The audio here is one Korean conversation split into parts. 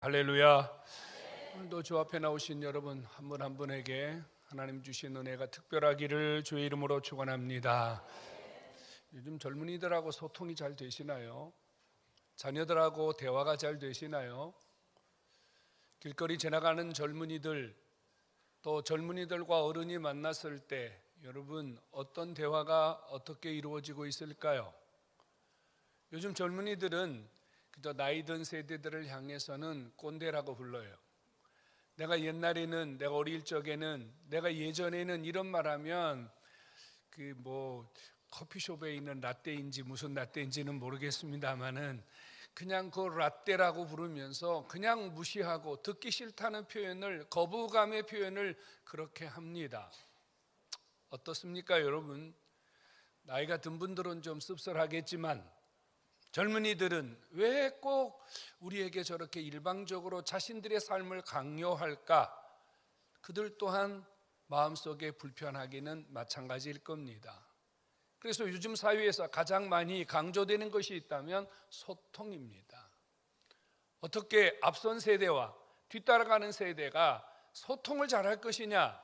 할렐루야. 오늘도 주 앞에 나오신 여러분 한 분 한 분에게 하나님 주신 은혜가 특별하기를 주의 이름으로 축원합니다. 요즘 젊은이들하고 소통이 잘 되시나요? 자녀들하고 대화가 잘 되시나요? 길거리 지나가는 젊은이들, 또 젊은이들과 어른이 만났을 때 여러분 어떤 대화가 어떻게 이루어지고 있을까요? 요즘 젊은이들은 그저 나이 든 세대들을 향해서는 꼰대라고 불러요. 내가 옛날에는, 내가 어릴 적에는, 내가 예전에는 이런 말하면 커피숍에 있는 라떼인지 무슨 라떼인지는 모르겠습니다만은 그냥 그 라떼라고 부르면서 그냥 무시하고 듣기 싫다는 표현을, 거부감의 표현을 그렇게 합니다. 어떻습니까, 여러분? 나이가 든 분들은 좀 씁쓸하겠지만 젊은이들은 왜 꼭 우리에게 저렇게 일방적으로 자신들의 삶을 강요할까? 그들 또한 마음속에 불편하기는 마찬가지일 겁니다. 그래서 요즘 사회에서 가장 많이 강조되는 것이 있다면 소통입니다. 어떻게 앞선 세대와 뒤따라가는 세대가 소통을 잘할 것이냐?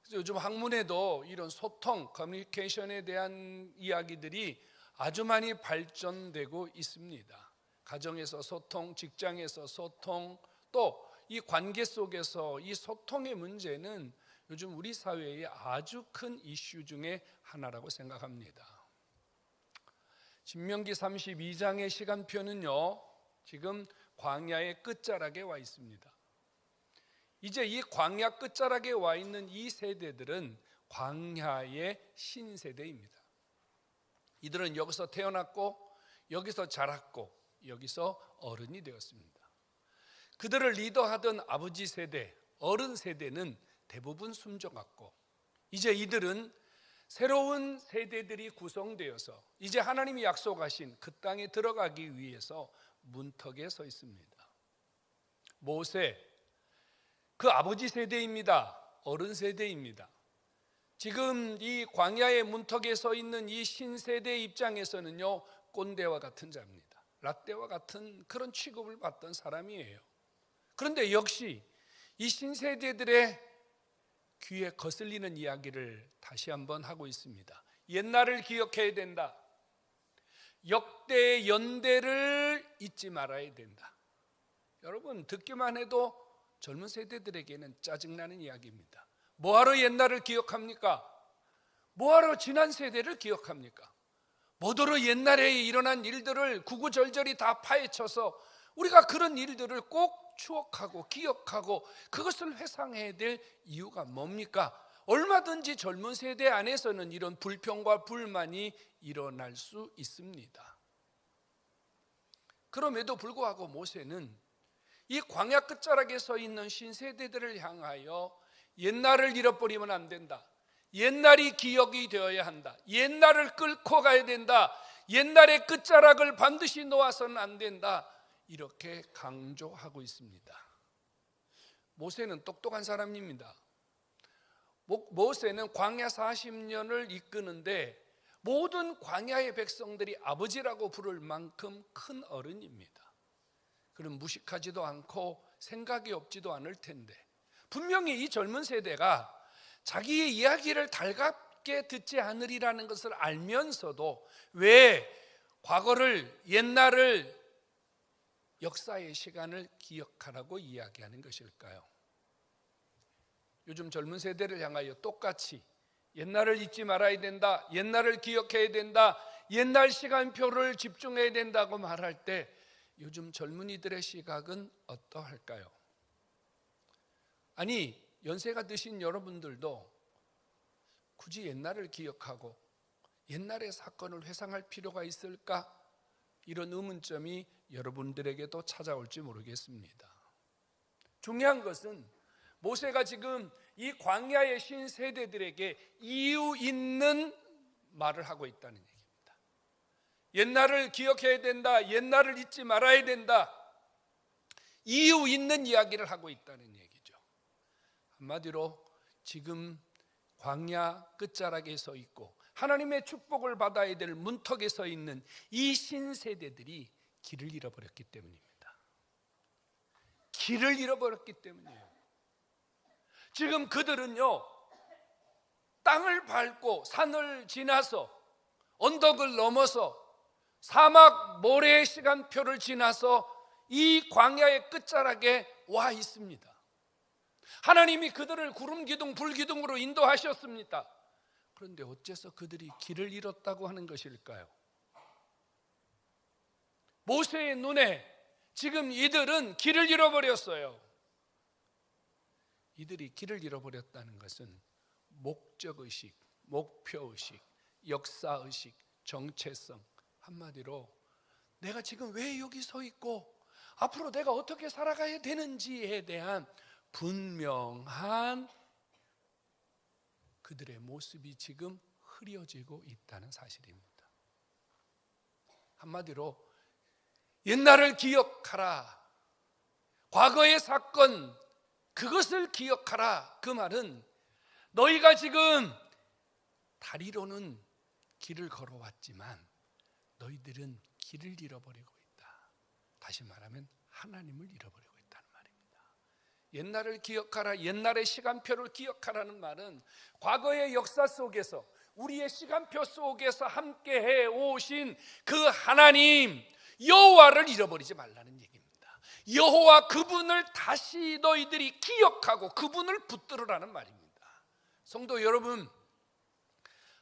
그래서 요즘 학문에도 이런 소통, 커뮤니케이션에 대한 이야기들이 아주 많이 발전되고 있습니다. 가정에서 소통, 직장에서 소통, 또 이 관계 속에서 이 소통의 문제는 요즘 우리 사회의 아주 큰 이슈 중에 하나라고 생각합니다. 신명기 32장의 시간표는요, 지금 광야의 끝자락에 와 있습니다. 이제 이 광야 끝자락에 와 있는 이 세대들은 광야의 신세대입니다. 이들은 여기서 태어났고 여기서 자랐고 여기서 어른이 되었습니다. 그들을 리더하던 아버지 세대, 어른 세대는 대부분 숨져갔고 이제 이들은 새로운 세대들이 구성되어서 이제 하나님이 약속하신 그 땅에 들어가기 위해서 문턱에 서 있습니다. 모세, 그 아버지 세대입니다. 어른 세대입니다. 지금 이 광야의 문턱에 서 있는 이 신세대 입장에서는요, 꼰대와 같은 자입니다. 라떼와 같은 그런 취급을 받던 사람이에요. 그런데 역시 이 신세대들의 귀에 거슬리는 이야기를 다시 한번 하고 있습니다. 옛날을 기억해야 된다. 역대의 연대를 잊지 말아야 된다. 여러분, 듣기만 해도 젊은 세대들에게는 짜증나는 이야기입니다. 뭐하러 옛날을 기억합니까? 뭐하러 지난 세대를 기억합니까? 뭐더러 옛날에 일어난 일들을 구구절절히 다 파헤쳐서 우리가 그런 일들을 꼭 추억하고 기억하고 그것을 회상해야 될 이유가 뭡니까? 얼마든지 젊은 세대 안에서는 이런 불평과 불만이 일어날 수 있습니다. 그럼에도 불구하고 모세는 이 광야 끝자락에 서 있는 신세대들을 향하여 옛날을 잃어버리면 안 된다. 옛날이 기억이 되어야 한다. 옛날을 끌고 가야 된다. 옛날의 끝자락을 반드시 놓아서는 안 된다. 이렇게 강조하고 있습니다. 모세는 똑똑한 사람입니다. 모세는 광야 40년을 이끄는데 모든 광야의 백성들이 아버지라고 부를 만큼 큰 어른입니다. 그럼 무식하지도 않고 생각이 없지도 않을 텐데 분명히 이 젊은 세대가 자기의 이야기를 달갑게 듣지 않으리라는 것을 알면서도 왜 과거를, 옛날을, 역사의 시간을 기억하라고 이야기하는 것일까요? 요즘 젊은 세대를 향하여 똑같이 옛날을 잊지 말아야 된다, 옛날을 기억해야 된다, 옛날 시간표를 집중해야 된다고 말할 때 요즘 젊은이들의 시각은 어떠할까요? 아니, 연세가 드신 여러분들도 굳이 옛날을 기억하고 옛날의 사건을 회상할 필요가 있을까? 이런 의문점이 여러분들에게도 찾아올지 모르겠습니다. 중요한 것은 모세가 지금 이 광야의 신세대들에게 이유 있는 말을 하고 있다는 얘기입니다. 옛날을 기억해야 된다, 옛날을 잊지 말아야 된다, 이유 있는 이야기를 하고 있다는 얘기죠. 한마디로 지금 광야 끝자락에 서 있고 하나님의 축복을 받아야 될 문턱에 서 있는 이 신세대들이 길을 잃어버렸기 때문입니다. 길을 잃어버렸기 때문이에요. 지금 그들은요, 땅을 밟고 산을 지나서 언덕을 넘어서 사막 모래의 시간표를 지나서 이 광야의 끝자락에 와 있습니다. 하나님이 그들을 구름 기둥 불 기둥으로 인도하셨습니다. 그런데 어째서 그들이 길을 잃었다고 하는 것일까요? 모세의 눈에 지금 이들은 길을 잃어버렸어요. 이들이 길을 잃어버렸다는 것은 목적의식, 목표의식, 역사의식, 정체성, 한마디로 내가 지금 왜 여기 서 있고 앞으로 내가 어떻게 살아가야 되는지에 대한 분명한 그들의 모습이 지금 흐려지고 있다는 사실입니다. 한마디로 옛날을 기억하라, 과거의 사건 그것을 기억하라. 그 말은 너희가 지금 다리로는 길을 걸어왔지만 너희들은 길을 잃어버리고 있다. 다시 말하면 하나님을 잃어버리고 있다는 말입니다. 옛날을 기억하라, 옛날의 시간표를 기억하라는 말은 과거의 역사 속에서 우리의 시간표 속에서 함께 해오신 그 하나님 여호와를 잃어버리지 말라는 얘기입니다. 여호와 그분을 다시 너희들이 기억하고 그분을 붙들으라는 말입니다. 성도 여러분,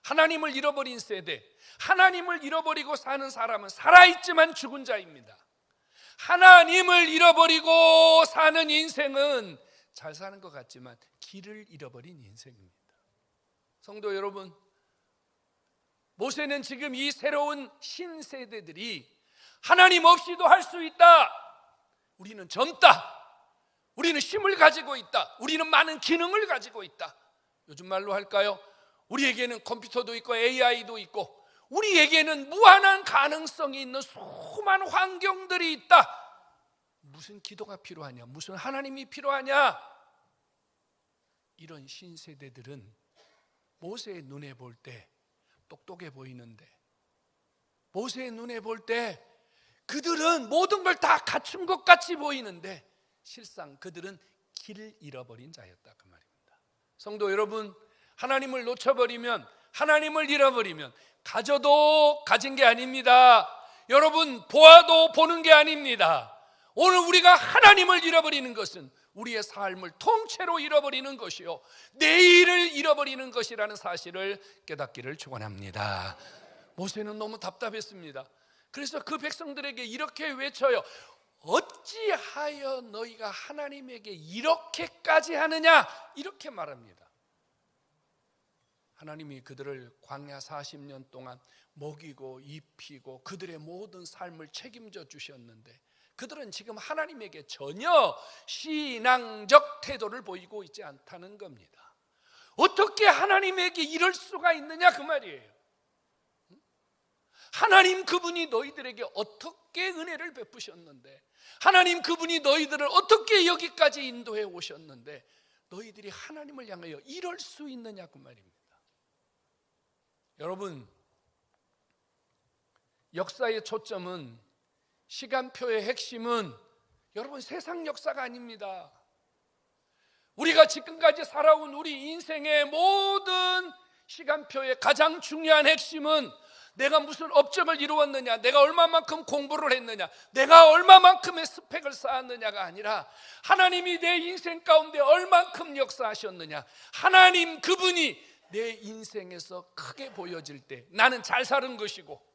하나님을 잃어버린 세대, 하나님을 잃어버리고 사는 사람은 살아있지만 죽은 자입니다. 하나님을 잃어버리고 사는 인생은 잘 사는 것 같지만 길을 잃어버린 인생입니다. 성도 여러분, 모세는 지금 이 새로운 신세대들이 하나님 없이도 할 수 있다, 우리는 젊다, 우리는 힘을 가지고 있다, 우리는 많은 기능을 가지고 있다, 요즘 말로 할까요? 우리에게는 컴퓨터도 있고 AI도 있고 우리에게는 무한한 가능성이 있는 수많은 환경들이 있다. 무슨 기도가 필요하냐, 무슨 하나님이 필요하냐? 이런 신세대들은 모세의 눈에 볼 때 똑똑해 보이는데, 모세의 눈에 볼 때 그들은 모든 걸 다 갖춘 것 같이 보이는데 실상 그들은 길을 잃어버린 자였다, 그 말입니다. 성도 여러분, 하나님을 놓쳐버리면, 하나님을 잃어버리면 가져도 가진 게 아닙니다. 여러분, 보아도 보는 게 아닙니다. 오늘 우리가 하나님을 잃어버리는 것은 우리의 삶을 통째로 잃어버리는 것이요, 내일을 잃어버리는 것이라는 사실을 깨닫기를 축원합니다. 모세는 너무 답답했습니다. 그래서 그 백성들에게 이렇게 외쳐요. 어찌하여 너희가 하나님에게 이렇게까지 하느냐, 이렇게 말합니다. 하나님이 그들을 광야 40년 동안 먹이고 입히고 그들의 모든 삶을 책임져 주셨는데 그들은 지금 하나님에게 전혀 신앙적 태도를 보이고 있지 않다는 겁니다. 어떻게 하나님에게 이럴 수가 있느냐, 그 말이에요. 하나님 그분이 너희들에게 어떻게 은혜를 베푸셨는데, 하나님 그분이 너희들을 어떻게 여기까지 인도해 오셨는데 너희들이 하나님을 향하여 이럴 수 있느냐, 그 말입니다. 여러분, 역사의 초점은, 시간표의 핵심은 여러분 세상 역사가 아닙니다. 우리가 지금까지 살아온 우리 인생의 모든 시간표의 가장 중요한 핵심은 내가 무슨 업적을 이루었느냐, 내가 얼마만큼 공부를 했느냐, 내가 얼마만큼의 스펙을 쌓았느냐가 아니라 하나님이 내 인생 가운데 얼만큼 역사하셨느냐, 하나님 그분이 내 인생에서 크게 보여질 때 나는 잘 사는 것이고,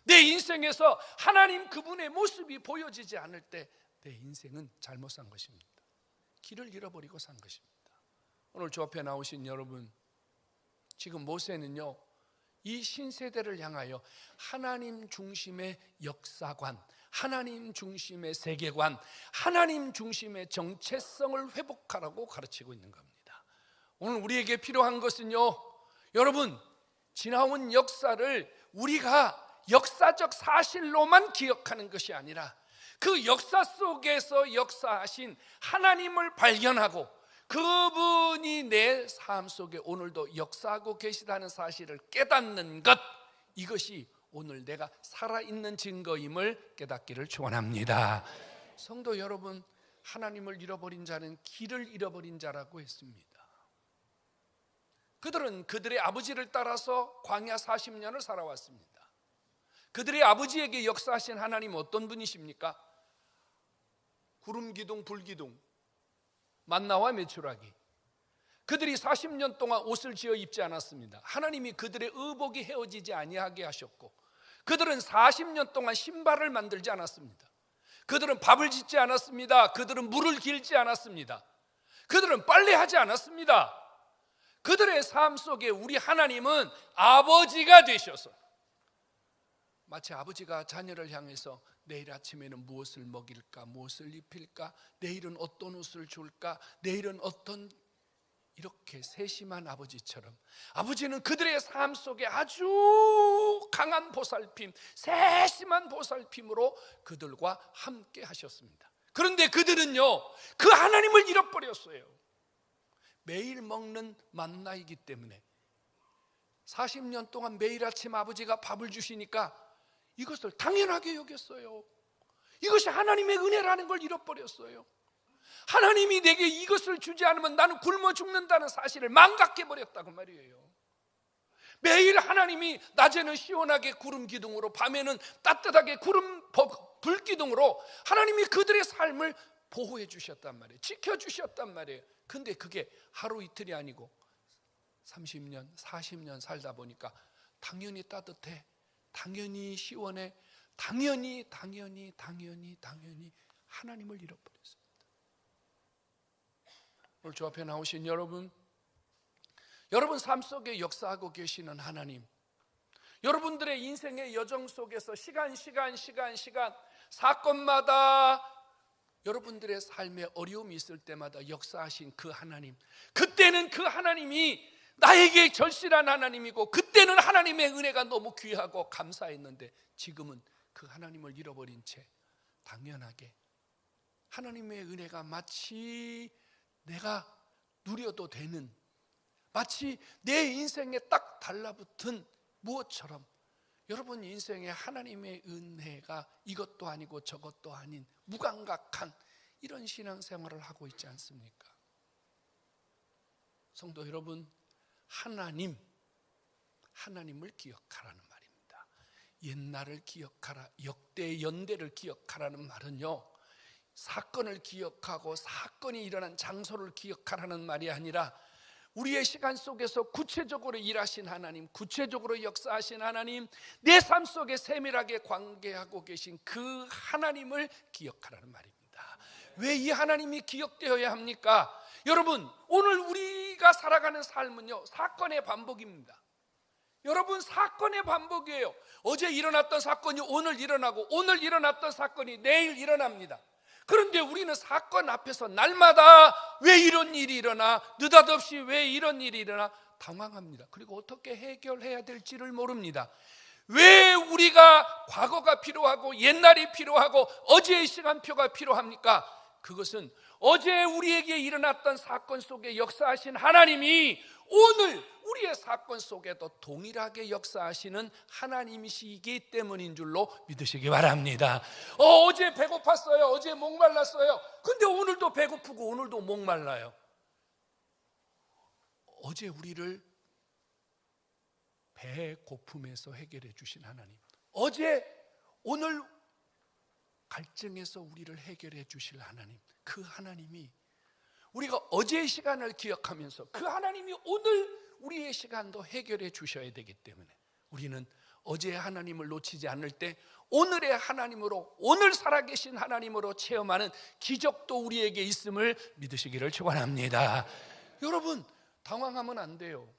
내 인생에서 하나님 그분의 모습이 보여지지 않을 때 내 인생은 잘못 산 것입니다. 길을 잃어버리고 산 것입니다. 오늘 주 앞에 나오신 여러분, 지금 모세는요, 이 신세대를 향하여 하나님 중심의 역사관, 하나님 중심의 세계관, 하나님 중심의 정체성을 회복하라고 가르치고 있는 겁니다. 오늘 우리에게 필요한 것은요, 여러분, 지나온 역사를 우리가 역사적 사실로만 기억하는 것이 아니라 그 역사 속에서 역사하신 하나님을 발견하고 그분이 내 삶 속에 오늘도 역사하고 계시다는 사실을 깨닫는 것, 이것이 오늘 내가 살아있는 증거임을 깨닫기를 축원합니다. 성도 여러분, 하나님을 잃어버린 자는 길을 잃어버린 자라고 했습니다. 그들은 그들의 아버지를 따라서 광야 40년을 살아왔습니다. 그들의 아버지에게 역사하신 하나님 어떤 분이십니까? 구름 기둥, 불 기둥, 만나와 메추라기. 그들이 40년 동안 옷을 지어 입지 않았습니다. 하나님이 그들의 의복이 헤어지지 아니하게 하셨고, 그들은 40년 동안 신발을 만들지 않았습니다. 그들은 밥을 짓지 않았습니다. 그들은 물을 길지 않았습니다. 그들은 빨래하지 않았습니다. 그들의 삶 속에 우리 하나님은 아버지가 되셔서, 마치 아버지가 자녀를 향해서 내일 아침에는 무엇을 먹일까, 무엇을 입힐까, 내일은 어떤 옷을 줄까, 내일은 어떤, 이렇게 세심한 아버지처럼 아버지는 그들의 삶 속에 아주 강한 보살핌, 세심한 보살핌으로 그들과 함께 하셨습니다. 그런데 그들은요, 그 하나님을 잃어버렸어요. 매일 먹는 만나이기 때문에 40년 동안 매일 아침 아버지가 밥을 주시니까 이것을 당연하게 여겼어요. 이것이 하나님의 은혜라는 걸 잃어버렸어요. 하나님이 내게 이것을 주지 않으면 나는 굶어 죽는다는 사실을 망각해버렸다고 말이에요. 매일 하나님이 낮에는 시원하게 구름 기둥으로, 밤에는 따뜻하게 불 기둥으로 하나님이 그들의 삶을 보호해 주셨단 말이에요. 지켜주셨단 말이에요. 근데 그게 하루 이틀이 아니고 30년, 40년 살다 보니까 당연히 따뜻해, 당연히 시원해, 당연히 하나님을 잃어버렸습니다. 오늘 주 앞에 나오신 여러분 삶 속에 역사하고 계시는 하나님, 여러분들의 인생의 여정 속에서 시간 사건마다 여러분들의 삶에 어려움이 있을 때마다 역사하신 그 하나님, 그때는 그 하나님이 나에게 절실한 하나님이고, 그때는 하나님의 은혜가 너무 귀하고 감사했는데, 지금은 그 하나님을 잃어버린 채 당연하게 하나님의 은혜가 마치 내가 누려도 되는, 마치 내 인생에 딱 달라붙은 무엇처럼 여러분 인생에 하나님의 은혜가 이것도 아니고 저것도 아닌 무감각한 이런 신앙생활을 하고 있지 않습니까? 성도 여러분, 하나님을 기억하라는 말입니다. 옛날을 기억하라, 역대 연대를 기억하라는 말은요, 사건을 기억하고 사건이 일어난 장소를 기억하라는 말이 아니라 우리의 시간 속에서 구체적으로 일하신 하나님, 구체적으로 역사하신 하나님, 내 삶 속에 세밀하게 관계하고 계신 그 하나님을 기억하라는 말입니다. 왜 이 하나님이 기억되어야 합니까? 여러분, 오늘 우리가 살아가는 삶은요, 사건의 반복입니다. 여러분, 사건의 반복이에요. 어제 일어났던 사건이 오늘 일어나고, 오늘 일어났던 사건이 내일 일어납니다. 그런데 우리는 사건 앞에서 날마다 왜 이런 일이 일어나, 느닷없이 왜 이런 일이 일어나 당황합니다. 그리고 어떻게 해결해야 될지를 모릅니다. 왜 우리가 과거가 필요하고 옛날이 필요하고 어제의 시간표가 필요합니까? 그것은 어제 우리에게 일어났던 사건 속에 역사하신 하나님이 오늘 우리의 사건 속에도 동일하게 역사하시는 하나님이시기 때문인 줄로 믿으시기 바랍니다. 어제 배고팠어요. 어제 목말랐어요. 근데 오늘도 배고프고 오늘도 목말라요. 어제 우리를 배고픔에서 해결해 주신 하나님, 어제 오늘 갈증에서 우리를 해결해 주실 하나님, 그 하나님이 우리가 어제의 시간을 기억하면서 그 하나님이 오늘 우리의 시간도 해결해 주셔야 되기 때문에 우리는 어제의 하나님을 놓치지 않을 때 오늘의 하나님으로, 오늘 살아계신 하나님으로 체험하는 기적도 우리에게 있음을 믿으시기를 축원합니다. 여러분, 당황하면 안 돼요.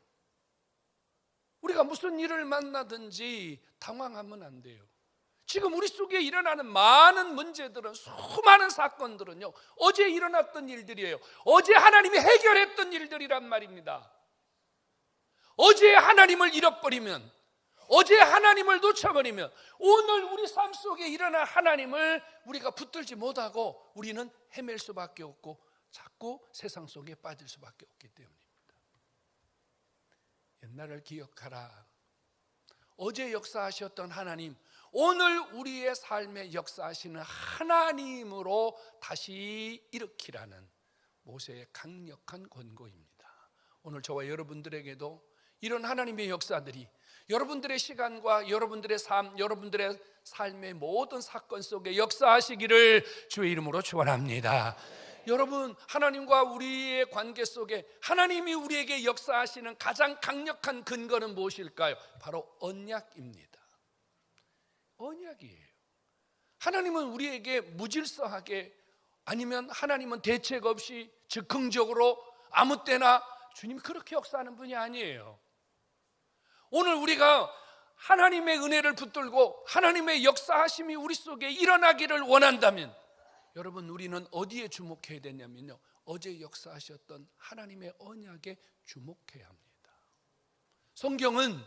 우리가 무슨 일을 만나든지 당황하면 안 돼요. 지금 우리 속에 일어나는 많은 문제들은, 수많은 사건들은요, 어제 일어났던 일들이에요. 어제 하나님이 해결했던 일들이란 말입니다. 어제 하나님을 잃어버리면, 어제 하나님을 놓쳐버리면 오늘 우리 삶 속에 일어난 하나님을 우리가 붙들지 못하고 우리는 헤맬 수밖에 없고 자꾸 세상 속에 빠질 수밖에 없기 때문입니다. 옛날을 기억하라. 어제 역사하셨던 하나님, 오늘 우리의 삶에 역사하시는 하나님으로 다시 일으키라는 모세의 강력한 권고입니다. 오늘 저와 여러분들에게도 이런 하나님의 역사들이 여러분들의 시간과 여러분들의 삶, 여러분들의 삶의 모든 사건 속에 역사하시기를 주의 이름으로 축원합니다. 여러분, 하나님과 우리의 관계 속에 하나님이 우리에게 역사하시는 가장 강력한 근거는 무엇일까요? 바로 언약입니다. 언약이에요. 하나님은 우리에게 무질서하게, 아니면 하나님은 대책 없이 즉흥적으로 아무 때나, 주님이 그렇게 역사하는 분이 아니에요. 오늘 우리가 하나님의 은혜를 붙들고 하나님의 역사하심이 우리 속에 일어나기를 원한다면, 여러분, 우리는 어디에 주목해야 되냐면요, 어제 역사하셨던 하나님의 언약에 주목해야 합니다. 성경은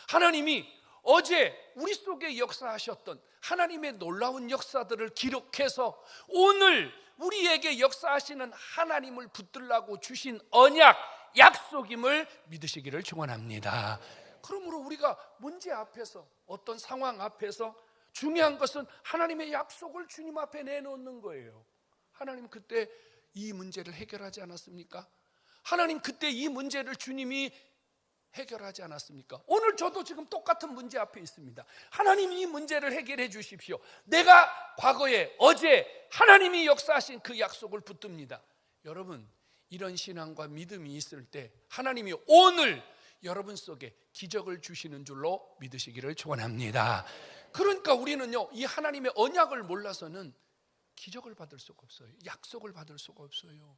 하나님이 어제 우리 속에 역사하셨던 하나님의 놀라운 역사들을 기록해서 오늘 우리에게 역사하시는 하나님을 붙들라고 주신 언약, 약속임을 믿으시기를 축원합니다. 그러므로 우리가 문제 앞에서, 어떤 상황 앞에서 중요한 것은 하나님의 약속을 주님 앞에 내놓는 거예요. 하나님 그때 이 문제를 해결하지 않았습니까? 하나님 그때 이 문제를 주님이 해결하지 않았습니까? 오늘 저도 지금 똑같은 문제 앞에 있습니다. 하나님 이 문제를 해결해 주십시오. 내가 과거에, 어제 하나님이 역사하신 그 약속을 붙듭니다. 여러분, 이런 신앙과 믿음이 있을 때 하나님이 오늘 여러분 속에 기적을 주시는 줄로 믿으시기를 축원합니다. 그러니까 우리는요, 이 하나님의 언약을 몰라서는 기적을 받을 수가 없어요. 약속을 받을 수가 없어요.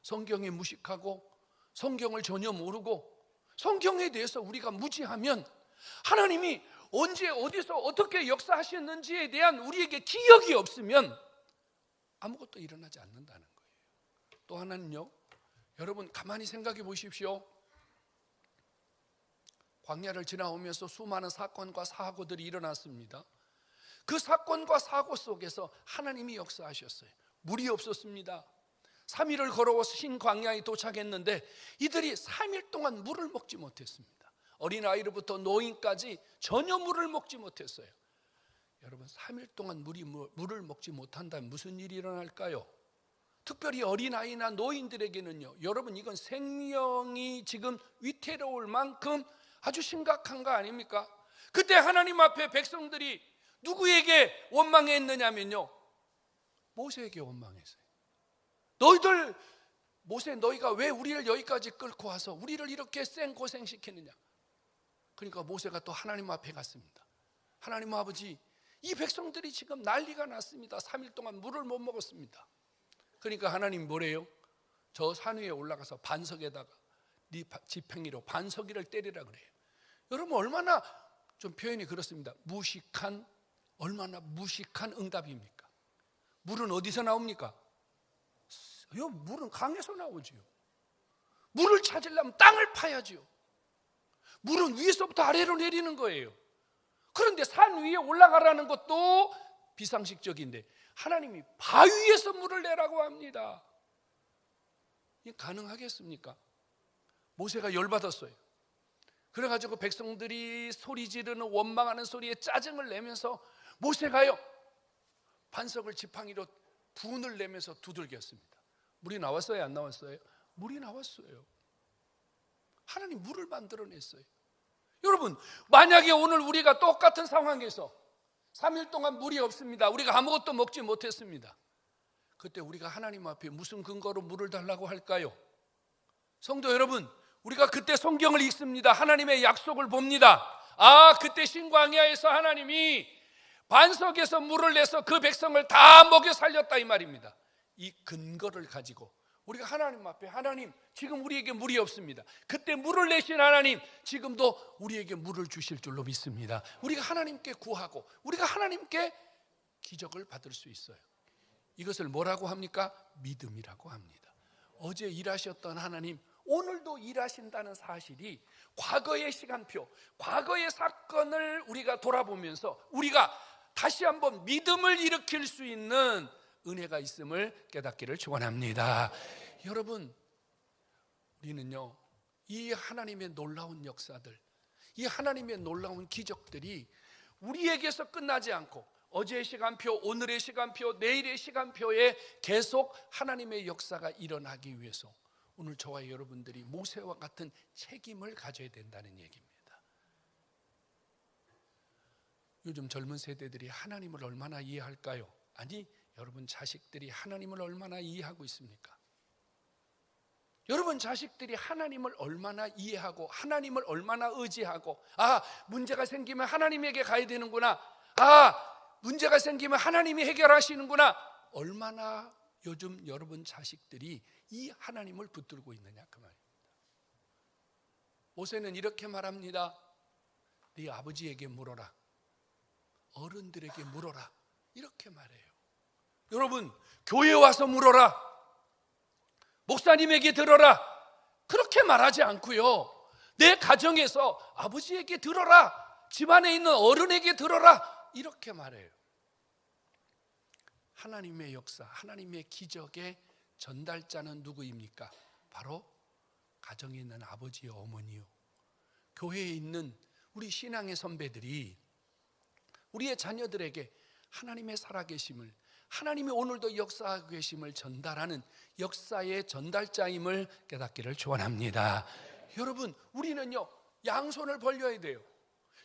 성경에 무식하고 성경을 전혀 모르고 성경에 대해서 우리가 무지하면 하나님이 언제 어디서 어떻게 역사하셨는지에 대한 우리에게 기억이 없으면 아무것도 일어나지 않는다는 거예요. 또 하나는요, 여러분 가만히 생각해 보십시오. 광야를 지나오면서 수많은 사건과 사고들이 일어났습니다. 그 사건과 사고 속에서 하나님이 역사하셨어요. 물이 없었습니다. 3일을 걸어와서 흰 광야에 도착했는데 이들이 3일 동안 물을 먹지 못했습니다. 어린아이로부터 노인까지 전혀 물을 먹지 못했어요. 여러분, 3일 동안 물을 먹지 못한다면 무슨 일이 일어날까요? 특별히 어린아이나 노인들에게는요, 여러분 이건 생명이 지금 위태로울 만큼 아주 심각한 거 아닙니까? 그때 하나님 앞에 백성들이 누구에게 원망했느냐면요, 모세에게 원망했어요. 너희들, 모세, 너희가 왜 우리를 여기까지 끌고 와서 우리를 이렇게 생고생시키느냐? 그러니까 모세가 또 하나님 앞에 갔습니다. 하나님 아버지, 이 백성들이 지금 난리가 났습니다. 3일 동안 물을 못 먹었습니다. 그러니까 하나님 뭐래요? 저 산 위에 올라가서 반석에다가 네 지팡이로 반석이를 때리라 그래요. 여러분, 얼마나 좀 표현이 그렇습니다. 얼마나 무식한 응답입니까? 물은 어디서 나옵니까? 물은 강에서 나오지요. 물을 찾으려면 땅을 파야지요. 물은 위에서부터 아래로 내리는 거예요. 그런데 산 위에 올라가라는 것도 비상식적인데 하나님이 바위에서 물을 내라고 합니다. 이게 가능하겠습니까? 모세가 열받았어요. 그래가지고 백성들이 소리 지르는 원망하는 소리에 짜증을 내면서 모세가요, 반석을 지팡이로 분을 내면서 두들겼습니다. 물이 나왔어요, 안 나왔어요? 물이 나왔어요. 하나님 물을 만들어냈어요. 여러분, 만약에 오늘 우리가 똑같은 상황에서 3일 동안 물이 없습니다. 우리가 아무것도 먹지 못했습니다. 그때 우리가 하나님 앞에 무슨 근거로 물을 달라고 할까요? 성도 여러분, 우리가 그때 성경을 읽습니다. 하나님의 약속을 봅니다. 그때 신광야에서 하나님이 반석에서 물을 내서 그 백성을 다 먹여 살렸다, 이 말입니다. 이 근거를 가지고 우리가 하나님 앞에, 하나님 지금 우리에게 물이 없습니다. 그때 물을 내신 하나님 지금도 우리에게 물을 주실 줄로 믿습니다. 우리가 하나님께 구하고 우리가 하나님께 기적을 받을 수 있어요. 이것을 뭐라고 합니까? 믿음이라고 합니다. 어제 일하셨던 하나님 오늘도 일하신다는 사실이 과거의 시간표, 과거의 사건을 우리가 돌아보면서 우리가 다시 한번 믿음을 일으킬 수 있는 은혜가 있음을 깨닫기를 축원합니다. 여러분, 우리는요, 이 하나님의 놀라운 역사들, 이 하나님의 놀라운 기적들이 우리에게서 끝나지 않고 어제의 시간표, 오늘의 시간표, 내일의 시간표에 계속 하나님의 역사가 일어나기 위해서 오늘 저와 여러분들이 모세와 같은 책임을 가져야 된다는 얘기입니다. 요즘 젊은 세대들이 하나님을 얼마나 이해할까요? 아니, 여러분 자식들이 하나님을 얼마나 이해하고 있습니까? 여러분 자식들이 하나님을 얼마나 이해하고 하나님을 얼마나 의지하고, 문제가 생기면 하나님에게 가야 되는구나, 문제가 생기면 하나님이 해결하시는구나, 얼마나 요즘 여러분 자식들이 이 하나님을 붙들고 있느냐 그 말입니다. 모세는 이렇게 말합니다. 네 아버지에게 물어라, 어른들에게 물어라, 이렇게 말해요. 여러분, 교회 와서 물어라, 목사님에게 들어라, 그렇게 말하지 않고요, 내 가정에서 아버지에게 들어라, 집안에 있는 어른에게 들어라, 이렇게 말해요. 하나님의 역사, 하나님의 기적의 전달자는 누구입니까? 바로 가정에 있는 아버지와 어머니요, 교회에 있는 우리 신앙의 선배들이 우리의 자녀들에게 하나님의 살아계심을, 하나님이 오늘도 역사하고 계심을 전달하는 역사의 전달자임을 깨닫기를 축원합니다. 여러분, 우리는요 양손을 벌려야 돼요.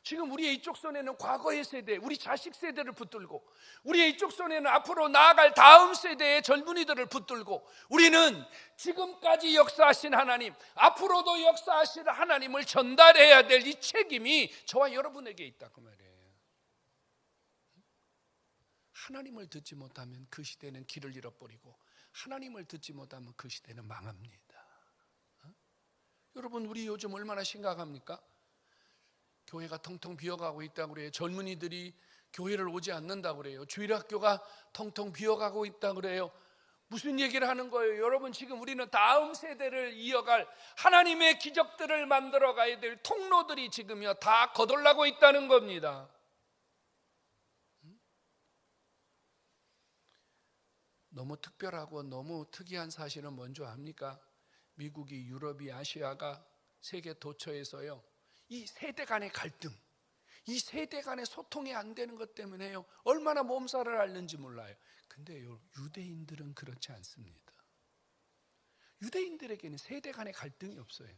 지금 우리의 이쪽 손에는 과거의 세대, 우리 자식 세대를 붙들고, 우리의 이쪽 손에는 앞으로 나아갈 다음 세대의 젊은이들을 붙들고, 우리는 지금까지 역사하신 하나님, 앞으로도 역사하실 하나님을 전달해야 될 이 책임이 저와 여러분에게 있다 그 말이에요. 하나님을 듣지 못하면 그 시대는 길을 잃어버리고, 하나님을 듣지 못하면 그 시대는 망합니다. 여러분, 우리 요즘 얼마나 심각합니까? 교회가 텅텅 비어가고 있다고 그래요. 젊은이들이 교회를 오지 않는다고 그래요. 주일학교가 텅텅 비어가고 있다고 그래요. 무슨 얘기를 하는 거예요? 여러분, 지금 우리는 다음 세대를 이어갈 하나님의 기적들을 만들어 가야 될 통로들이 지금요 다 거덜나고 있다는 겁니다. 너무 특별하고 너무 특이한 사실은 뭔지 압니까? 미국이, 유럽이, 아시아가 세계 도처에서요 이 세대 간의 갈등, 이 세대 간의 소통이 안 되는 것 때문에요 얼마나 몸살을 앓는지 몰라요. 근데 유대인들은 그렇지 않습니다. 유대인들에게는 세대 간의 갈등이 없어요.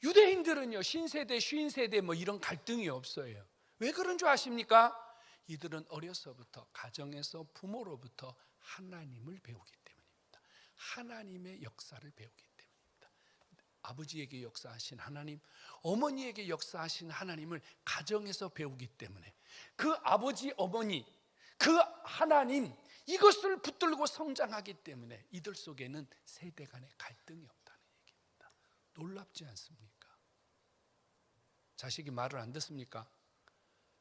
유대인들은요 신세대, 쉰세대 뭐 이런 갈등이 없어요. 왜 그런 줄 아십니까? 이들은 어려서부터 가정에서 부모로부터 하나님을 배우기 때문입니다. 하나님의 역사를 배우기 때문입니다. 아버지에게 역사하신 하나님, 어머니에게 역사하신 하나님을 가정에서 배우기 때문에 그 아버지, 어머니, 그 하나님, 이것을 붙들고 성장하기 때문에 이들 속에는 세대 간의 갈등이 없다는 얘기입니다. 놀랍지 않습니까? 자식이 말을 안 듣습니까?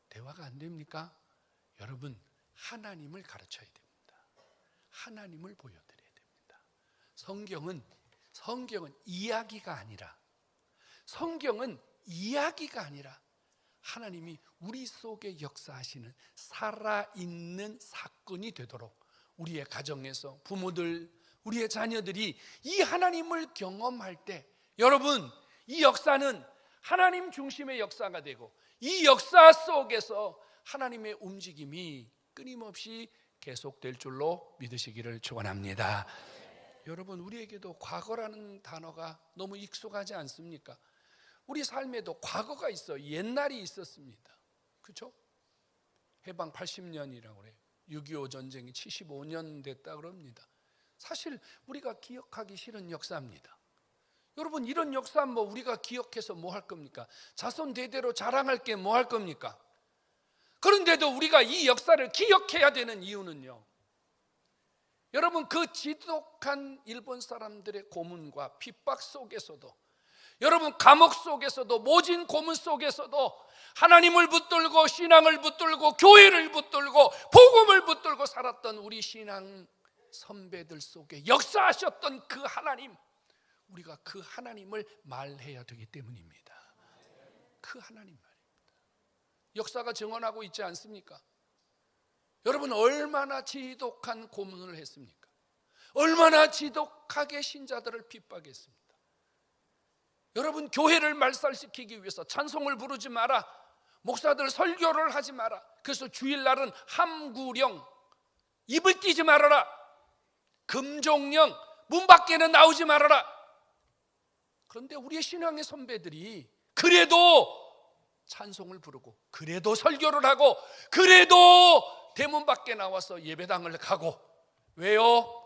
대화가 안 됩니까? 여러분, 하나님을 가르쳐야 됩니다. 하나님을 보여드려야 됩니다. 성경은 이야기가 아니라 하나님이 우리 속에 역사하시는 살아있는 사건이 되도록 우리의 가정에서 부모들, 우리의 자녀들이 이 하나님을 경험할 때, 여러분, 이 역사는 하나님 중심의 역사가 되고, 이 역사 속에서 하나님의 움직임이 끊임없이 계속될 줄로 믿으시기를 축원합니다. 여러분, 우리에게도 과거라는 단어가 너무 익숙하지 않습니까? 우리 삶에도 과거가 있어요. 옛날이 있었습니다. 그렇죠? 해방 80년이라고 그래요. 6.25 전쟁이 75년 됐다 그럽니다. 사실 우리가 기억하기 싫은 역사입니다. 여러분, 이런 역사 뭐 우리가 기억해서 뭐 할 겁니까? 자손 대대로 자랑할 게 뭐 할 겁니까? 그런데도 우리가 이 역사를 기억해야 되는 이유는요, 여러분, 그 지독한 일본 사람들의 고문과 핍박 속에서도, 여러분, 감옥 속에서도, 모진 고문 속에서도 하나님을 붙들고 신앙을 붙들고 교회를 붙들고 복음을 붙들고 살았던 우리 신앙 선배들 속에 역사하셨던 그 하나님, 우리가 그 하나님을 말해야 되기 때문입니다. 그 하나님 말입니다. 역사가 증언하고 있지 않습니까? 여러분, 얼마나 지독한 고문을 했습니까? 얼마나 지독하게 신자들을 핍박했습니다. 여러분, 교회를 말살시키기 위해서 찬송을 부르지 마라, 목사들 설교를 하지 마라. 그래서 주일날은 함구령, 입을 띄지 말아라. 금종령, 문 밖에는 나오지 말아라. 그런데 우리의 신앙의 선배들이 그래도 찬송을 부르고, 그래도 설교를 하고, 그래도 대문 밖에 나와서 예배당을 가고. 왜요?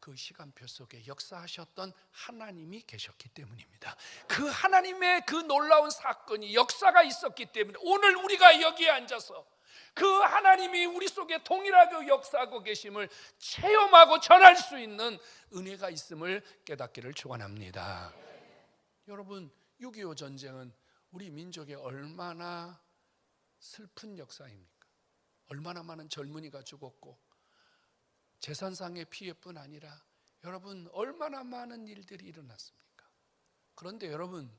그 시간표 속에 역사하셨던 하나님이 계셨기 때문입니다. 그 하나님의 그 놀라운 사건이, 역사가 있었기 때문에 오늘 우리가 여기에 앉아서 그 하나님이 우리 속에 동일하게 역사하고 계심을 체험하고 전할 수 있는 은혜가 있음을 깨닫기를 축원합니다. 여러분, 6.25 전쟁은 우리 민족의 얼마나 슬픈 역사입니까? 얼마나 많은 젊은이가 죽었고, 재산상의 피해뿐 아니라 여러분 얼마나 많은 일들이 일어났습니까? 그런데 여러분,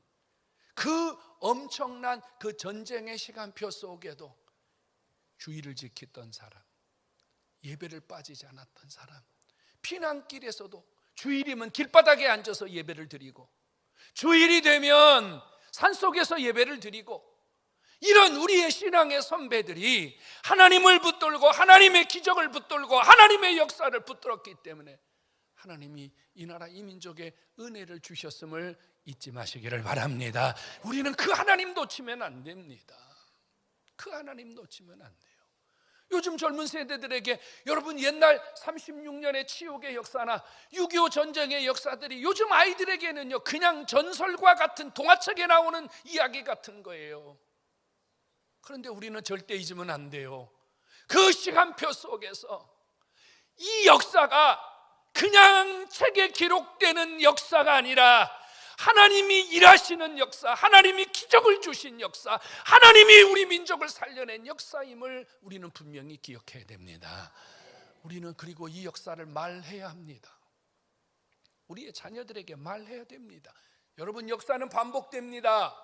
그 엄청난 그 전쟁의 시간표 속에도 주의를 지켰던 사람, 예배를 빠지지 않았던 사람, 피난길에서도 주일이면 길바닥에 앉아서 예배를 드리고, 주일이 되면 산속에서 예배를 드리고, 이런 우리의 신앙의 선배들이 하나님을 붙들고 하나님의 기적을 붙들고 하나님의 역사를 붙들었기 때문에 하나님이 이 나라 이 민족에 은혜를 주셨음을 잊지 마시기를 바랍니다. 우리는 그 하나님 놓치면 안 됩니다. 그 하나님 놓치면 안 돼요. 요즘 젊은 세대들에게 여러분 옛날 36년의 치욕의 역사나 6.25 전쟁의 역사들이 요즘 아이들에게는요 그냥 전설과 같은 동화책에 나오는 이야기 같은 거예요. 그런데 우리는 절대 잊으면 안 돼요. 그 시간표 속에서 이 역사가 그냥 책에 기록되는 역사가 아니라 하나님이 일하시는 역사, 하나님이 기적을 주신 역사, 하나님이 우리 민족을 살려낸 역사임을 우리는 분명히 기억해야 됩니다. 우리는 그리고 이 역사를 말해야 합니다. 우리의 자녀들에게 말해야 됩니다. 여러분, 역사는 반복됩니다.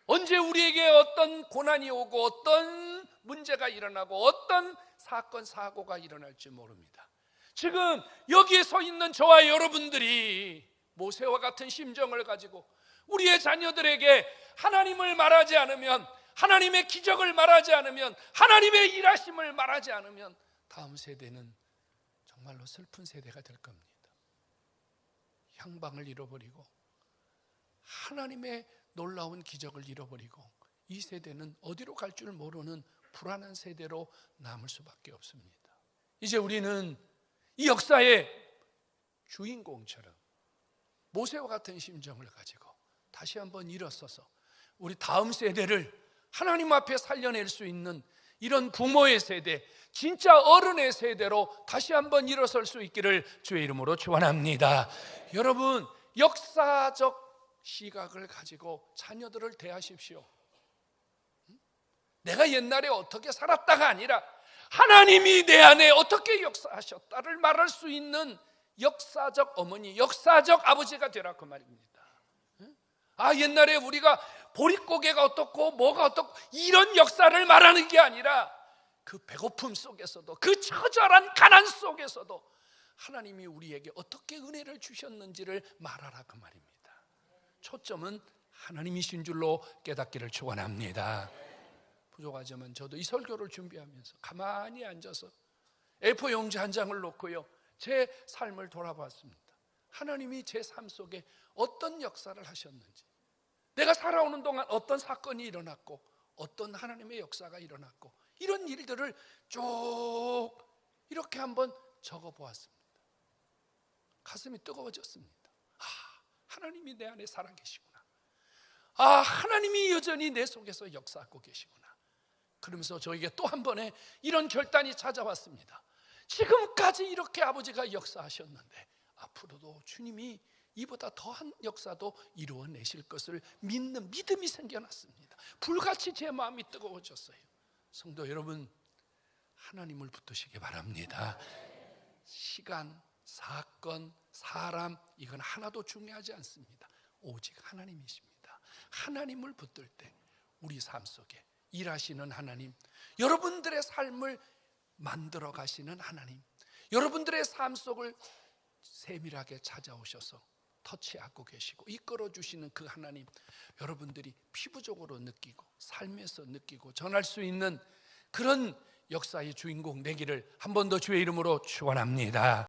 언제 우리에게 어떤 고난이 오고 어떤 문제가 일어나고 어떤 사건 사고가 일어날지 모릅니다. 지금 여기에 서 있는 저와 여러분들이 모세와 같은 심정을 가지고 우리의 자녀들에게 하나님을 말하지 않으면, 하나님의 기적을 말하지 않으면, 하나님의 일하심을 말하지 않으면 다음 세대는 정말로 슬픈 세대가 될 겁니다. 향방을 잃어버리고 하나님의 놀라운 기적을 잃어버리고 이 세대는 어디로 갈 줄 모르는 불안한 세대로 남을 수밖에 없습니다. 이제 우리는 이 역사의 주인공처럼 모세와 같은 심정을 가지고 다시 한번 일어서서 우리 다음 세대를 하나님 앞에 살려낼 수 있는 이런 부모의 세대, 진짜 어른의 세대로 다시 한번 일어설 수 있기를 주의 이름으로 축원합니다. 여러분, 역사적 시각을 가지고 자녀들을 대하십시오. 내가 옛날에 어떻게 살았다가 아니라 하나님이 내 안에 어떻게 역사하셨다를 말할 수 있는 역사적 어머니, 역사적 아버지가 되라 그 말입니다. 아, 옛날에 우리가 보릿고개가 어떻고 뭐가 어떻고 이런 역사를 말하는 게 아니라 그 배고픔 속에서도, 그 처절한 가난 속에서도 하나님이 우리에게 어떻게 은혜를 주셨는지를 말하라 그 말입니다. 초점은 하나님이신 줄로 깨닫기를 축원합니다. 부족하지만 저도 이 설교를 준비하면서 가만히 앉아서 A4 용지 한 장을 놓고요 제 삶을 돌아봤습니다. 하나님이 제 삶 속에 어떤 역사를 하셨는지, 내가 살아오는 동안 어떤 사건이 일어났고 어떤 하나님의 역사가 일어났고, 이런 일들을 쭉 이렇게 한번 적어보았습니다. 가슴이 뜨거워졌습니다. 하나님이 내 안에 살아계시구나. 하나님이 여전히 내 속에서 역사하고 계시구나. 그러면서 저에게 또 한 번의 이런 결단이 찾아왔습니다. 지금까지 이렇게 아버지가 역사하셨는데 앞으로도 주님이 이보다 더한 역사도 이루어내실 것을 믿는 믿음이 생겨났습니다. 불같이 제 마음이 뜨거워졌어요. 성도 여러분, 하나님을 붙드시기 바랍니다. 시간, 사건, 사람, 이건 하나도 중요하지 않습니다. 오직 하나님이십니다. 하나님을 붙들 때 우리 삶 속에 일하시는 하나님, 여러분들의 삶을 만들어 가시는 하나님, 여러분들의 삶 속을 세밀하게 찾아오셔서 터치하고 계시고 이끌어 주시는 그 하나님, 여러분들이 피부적으로 느끼고 삶에서 느끼고 전할 수 있는 그런 역사의 주인공 되기를 한 번 더 주의 이름으로 축원합니다.